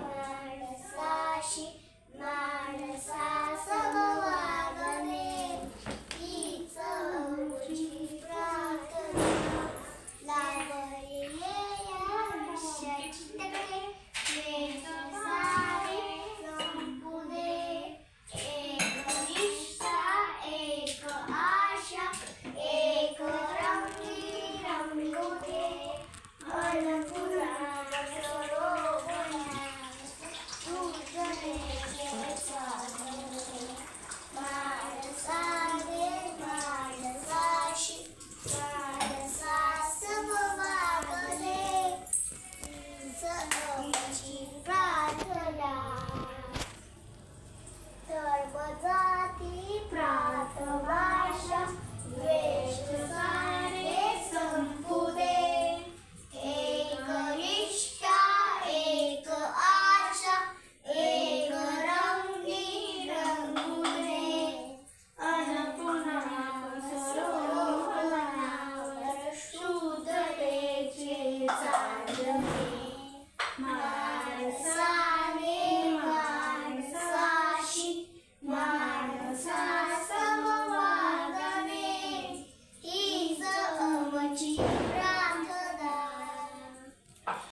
माणसाशी माणसा समवागणे हीच आमची प्रार्थना लागले या आयुष्याची तकडे वेद सारे संपू दे एक निष्ठा एक आशा एक रंगी रंगू दे पुन्हा माणसाने माणसाशी माणसा समवागणे हीच आमची प्रार्थना सर्व जाती प्रांत भाषा द्वेष सारे संपू दे एक निष्ठा एक आशा एक रंगी रंगू दे पुन्हा सरोवरावर शुद्धतेचे चांदणे माणसाने माणसाशी माणसा समवागणे हीच आमची